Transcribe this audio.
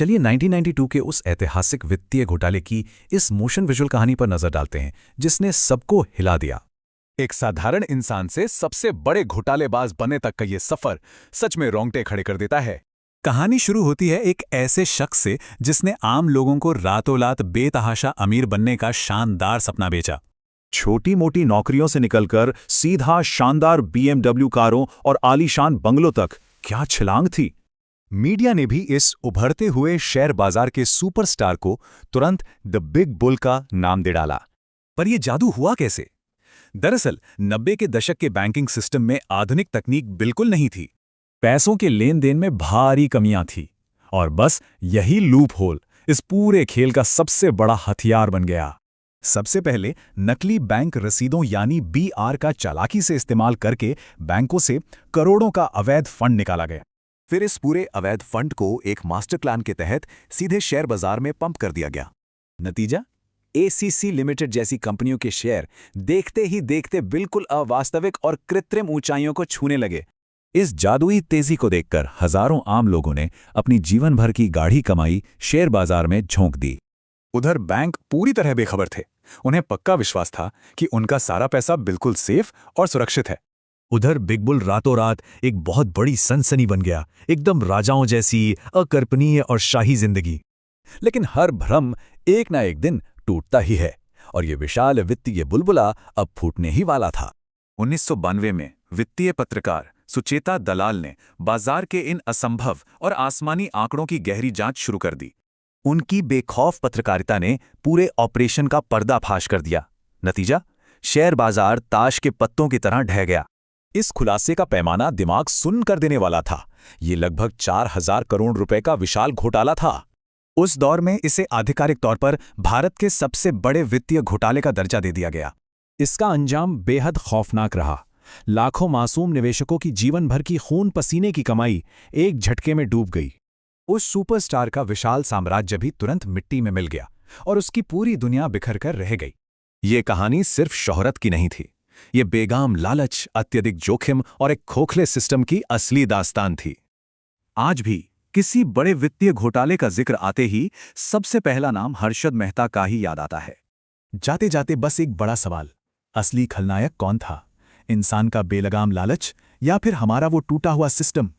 चलिए 1992 के उस ऐतिहासिक वित्तीय घोटाले की इस मोशन विजुअल कहानी पर नजर डालते हैं जिसने सबको हिला दिया। एक साधारण इंसान से सबसे बड़े घोटालेबाज बनने तक का ये सफर सच में रोंगटे खड़े कर देता है। कहानी शुरू होती है एक ऐसे शख्स से जिसने आम लोगों को रातों रात बेतहाशा अमीर बनने का शानदार सपना बेचा। छोटी मोटी नौकरियों से निकलकर सीधा शानदार BMW कारों और आलीशान बंगलों तक, क्या छलांग थी। मीडिया ने भी इस उभरते हुए शेयर बाजार के सुपरस्टार को तुरंत द बिग बुल का नाम दे डाला। पर यह जादू हुआ कैसे? दरअसल 90 के दशक के बैंकिंग सिस्टम में आधुनिक तकनीक बिल्कुल नहीं थी। पैसों के लेन देन में भारी कमियां थी और बस यही लूप होल इस पूरे खेल का सबसे बड़ा हथियार बन गया। सबसे पहले नकली बैंक रसीदों यानी BR का चालाकी से इस्तेमाल करके बैंकों से करोड़ों का अवैध फंड निकाला गया। फिर इस पूरे अवैध फंड को एक मास्टर प्लान के तहत सीधे शेयर बाजार में पंप कर दिया गया। नतीजा, ACC लिमिटेड जैसी कंपनियों के शेयर देखते ही देखते बिल्कुल अवास्तविक और कृत्रिम ऊंचाइयों को छूने लगे। इस जादुई तेजी को देखकर हजारों आम लोगों ने अपनी जीवन भर की गाढ़ी कमाई शेयर बाजार में झोंक दी। उधर बैंक पूरी तरह बेखबर थे। उन्हें पक्का विश्वास था कि उनका सारा पैसा बिल्कुल सेफ और सुरक्षित है। उधर बिग बुल रातों रात एक बहुत बड़ी सनसनी बन गया, एकदम राजाओं जैसी अकल्पनीय और शाही जिंदगी। लेकिन हर भ्रम एक ना एक दिन टूटता ही है और ये विशाल वित्तीय बुलबुला अब फूटने ही वाला था। 1992 में वित्तीय पत्रकार सुचेता दलाल ने बाजार के इन असंभव और आसमानी आंकड़ों की गहरी जांच शुरू कर दी। उनकी बेखौफ पत्रकारिता ने पूरे ऑपरेशन का पर्दाफाश कर दिया। नतीजा, शेयर बाजार ताश के पत्तों की तरह ढह गया। इस खुलासे का पैमाना दिमाग सुन्न कर देने वाला था। ये लगभग 4000 करोड़ रुपए का विशाल घोटाला था। उस दौर में इसे आधिकारिक तौर पर भारत के सबसे बड़े वित्तीय घोटाले का दर्जा दे दिया गया। इसका अंजाम बेहद खौफनाक रहा। लाखों मासूम निवेशकों की जीवन भर की खून पसीने की कमाई एक झटके में डूब गई। उस सुपरस्टार का विशाल साम्राज्य भी तुरंत मिट्टी में मिल गया और उसकी पूरी दुनिया बिखर कर रह गई। ये कहानी सिर्फ शोहरत की नहीं थी। ये बेगाम लालच, अत्यधिक जोखिम और एक खोखले सिस्टम की असली दास्तान थी। आज भी किसी बड़े वित्तीय घोटाले का जिक्र आते ही सबसे पहला नाम हर्षद मेहता का ही याद आता है। जाते जाते बस एक बड़ा सवाल, असली खलनायक कौन था? इंसान का बेलगाम लालच या फिर हमारा वो टूटा हुआ सिस्टम?